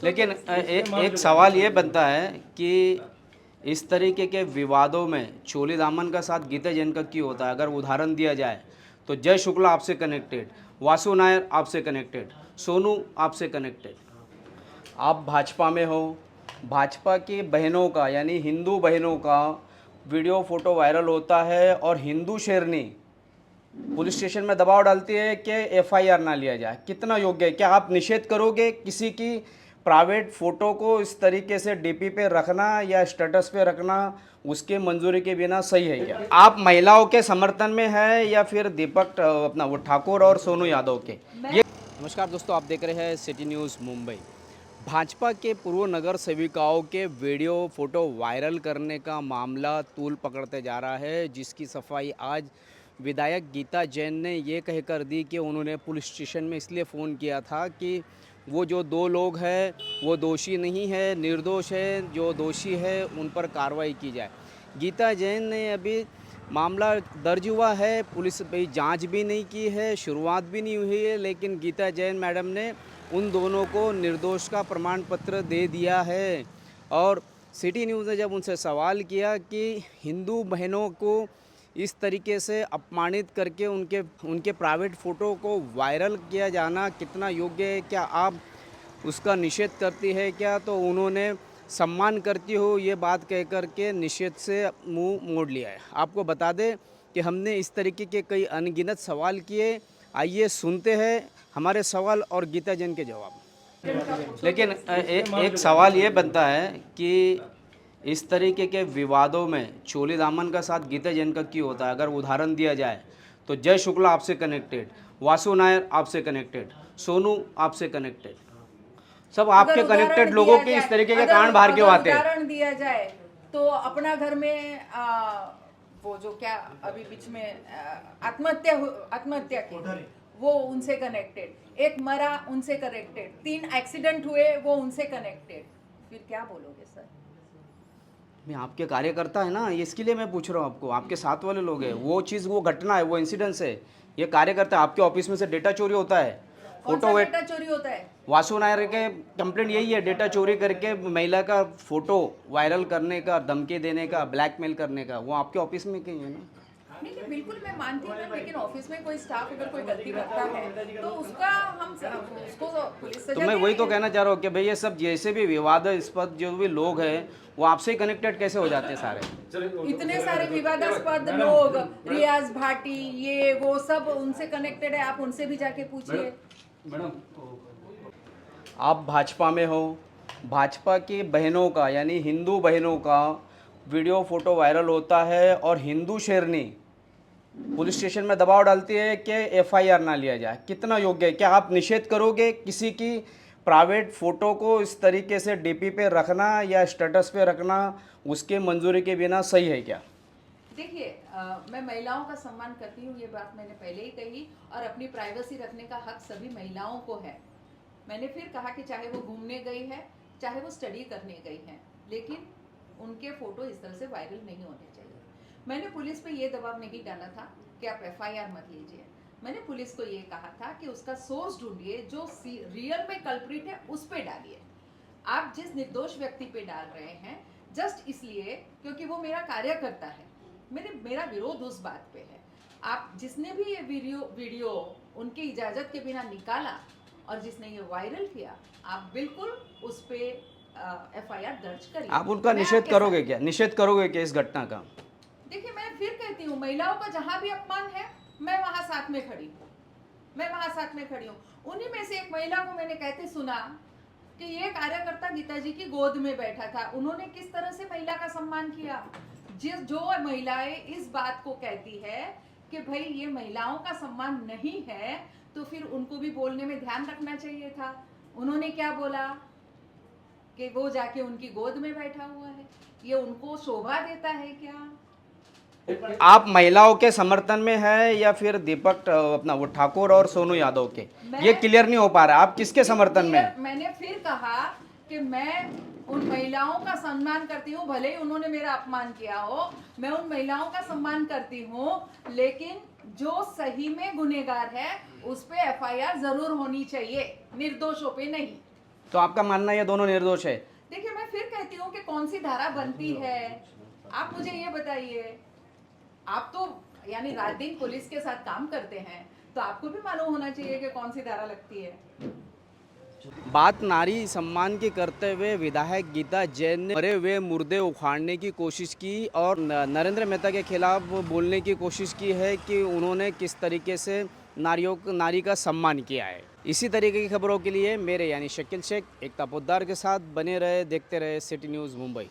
लेकिन एक सवाल ये बनता है कि इस तरीके के विवादों में चोली दामन का साथ गीता जैन का क्यों होता है? अगर उदाहरण दिया जाए तो जय शुक्ला आपसे कनेक्टेड, वासु नायर आपसे कनेक्टेड, सोनू आपसे कनेक्टेड, आप भाजपा में हो, भाजपा की बहनों का यानी हिंदू बहनों का वीडियो फोटो वायरल होता है और हिंदू शेरनी पुलिस स्टेशन में दबाव डालती है कि एफआईआर ना लिया जाए। कितना योग्य है? क्या आप निषेध करोगे किसी की प्राइवेट फ़ोटो को इस तरीके से डीपी पे रखना या स्टेटस पे रखना उसके मंजूरी के बिना सही है क्या? आप महिलाओं के समर्थन में है या फिर दीपक अपना वो ठाकुर और सोनू यादव के? ये नमस्कार दोस्तों, आप देख रहे हैं सिटी न्यूज़ मुंबई। भाजपा के पूर्व नगर सेविकाओं के वीडियो फोटो वायरल करने का मामला तूल पकड़ते जा रहा है, जिसकी सफाई आज विधायक गीता जैन ने ये कहकर दी कि उन्होंने पुलिस स्टेशन में इसलिए फ़ोन किया था कि वो जो दो लोग हैं वो दोषी नहीं है, निर्दोष है, जो दोषी है उन पर कार्रवाई की जाए। गीता जैन ने अभी मामला दर्ज हुआ है, पुलिस भाई जांच भी नहीं की है, शुरुआत भी नहीं हुई है, लेकिन गीता जैन मैडम ने उन दोनों को निर्दोष का प्रमाण पत्र दे दिया है। और सिटी न्यूज़ ने जब उनसे सवाल किया कि हिंदू बहनों को इस तरीके से अपमानित करके उनके उनके प्राइवेट फ़ोटो को वायरल किया जाना कितना योग्य है, क्या आप उसका निषेध करती है क्या? तो उन्होंने सम्मान करती हो ये बात कह कर के निषेध से मुंह मोड़ लिया है। आपको बता दें कि हमने इस तरीके के कई अनगिनत सवाल किए, आइए सुनते हैं हमारे सवाल और गीता जैन के जवाब। लेकिन एक सवाल ये बनता है कि इस तरीके के विवादों में चोली दामन का साथ गीता जैन का क्यों होता है? अगर उदाहरण दिया जाए तो जय शुक्ला आपसे कनेक्टेड, वासु नायर आपसे कनेक्टेड, सोनू आपसे कनेक्टेड, सब आपके कनेक्टेड लोगों के इस तरीके के कांड बाहर क्यों आते हैं? उदाहरण दिया जाए तो अपना घर में वो जो क्या अभी बीच में आत्महत्या की वो उनसे कनेक्टेड, एक मरा उनसे कनेक्टेड, 3 एक्सीडेंट हुए वो उनसे कनेक्टेड, फिर क्या बोलोगे सर? मैं आपके कार्यकर्ता है ना, इसके लिए मैं पूछ रहा हूँ आपको। आपके साथ वाले लोग हैं, वो चीज़ वो घटना है, वो इंसिडेंस है। ये कार्यकर्ता, आपके ऑफिस में से डेटा चोरी होता है, कौन सा फोटो डेटा चोरी होता है? वासु नायर के कंप्लेंट यही है, डेटा चोरी करके महिला का फोटो वायरल करने का, धमकी देने का, ब्लैकमेल करने का। वो आपके ऑफिस में कहीं है ना? नहीं नहीं, बिल्कुल मैं मानती हूँ, लेकिन ऑफिस में कोई स्टाफ अगर कोई गलती करता है तो उसका उसको पुलिस तो सजा मैं वही तो देगी। कहना चाह रहा हूँ कि भाई ये सब जैसे भी विवादास्पद जो भी लोग हैं वो आपसे ही कनेक्टेड कैसे हो जाते हैं सारे? इतने सारे विवादास्पद लोग, रियाज भाटी, ये वो सब उनसे कनेक्टेड है, आप उनसे भी जाके पूछिए। आप भाजपा में हो, भाजपा की बहनों का यानी हिंदू बहनों का वीडियो फोटो वायरल होता है और हिंदू शेरनी पुलिस स्टेशन में दबाव डालती है कि एफआईआर ना लिया जाए। कितना योग्य है? क्या आप निषेध करोगे किसी की प्राइवेट फ़ोटो को इस तरीके से डीपी पे रखना या स्टेटस पे रखना उसके मंजूरी के बिना सही है क्या? देखिए, मैं महिलाओं का सम्मान करती हूँ, ये बात मैंने पहले ही कही, और अपनी प्राइवेसी रखने का हक सभी महिलाओं को है। मैंने फिर कहा कि चाहे वो घूमने गई है, चाहे वो स्टडी करने गई है, लेकिन उनके फोटो इस तरह से वायरल नहीं होने चाहिए। मैंने पुलिस पे ये दबाव नहीं डाला था कि आप एफआईआर मत लीजिए। मैंने पुलिस को ये कहा था कि उसका सोर्स ढूंढिए, जो रियल में कल्प्रिट है उस पे डालिए। आप जिस निर्दोष व्यक्ति पे डाल रहे हैं जस्ट इसलिए क्योंकि वो मेरा कार्यकर्ता है, मेरा विरोध उस बात पे है। आप जिसने भी ये वीडियो उनकी इजाजत के बिना निकाला और जिसने ये वायरल किया, आप बिल्कुल उस पे एफआईआर दर्ज करिए। आप उनका निषेध करोगे क्या? निषेध करोगे क्या इस घटना का? देखिए, मैं फिर कहती हूँ, महिलाओं का जहां भी अपमान है मैं वहां साथ में खड़ी हूँ, उन्हीं में से एक महिला को मैंने कहते सुना कि ये कार्यकर्ता गीता जी की गोद में बैठा था। उन्होंने किस तरह से महिला का सम्मान किया। जो महिलाएं इस बात को कहती है कि भाई ये महिलाओं का सम्मान नहीं है, तो फिर उनको भी बोलने में ध्यान रखना चाहिए था। उन्होंने क्या बोला कि वो जाके उनकी गोद में बैठा हुआ है, ये उनको शोभा देता है क्या? आप महिलाओं के समर्थन में है या फिर दीपक अपना वो ठाकुर और सोनू यादव के? ये क्लियर नहीं हो पा रहा, आप किसके समर्थन में हैं? मैंने फिर कहा कि मैं उन महिलाओं का सम्मान करती हूँ, भले ही उन्होंने मेरा अपमान किया हो, मैं उन महिलाओं का सम्मान करती हूँ, लेकिन जो सही में गुनहगार है उस पे एफआईआर जरूर होनी चाहिए, निर्दोषों पे नहीं। तो आपका मानना ये दोनों निर्दोष है? देखिए, मैं फिर कहती हूँ कि कौन सी धारा बनती है, आप मुझे ये बताइए। आप तो यानी रात दिन पुलिस के साथ काम करते हैं, तो आपको भी मालूम होना चाहिए कि कौन सी धारा लगती है। बात नारी सम्मान की करते हुए विधायक गीता जैन ने मरे हुए मुर्दे उखाड़ने की कोशिश की और नरेंद्र मेहता के खिलाफ बोलने की कोशिश की है कि उन्होंने किस तरीके से नारी का सम्मान किया है। इसी तरीके की खबरों के लिए मेरे यानी शकील शेख एकता पोद्दार के साथ बने रहे, देखते रहे सिटी न्यूज़ मुंबई।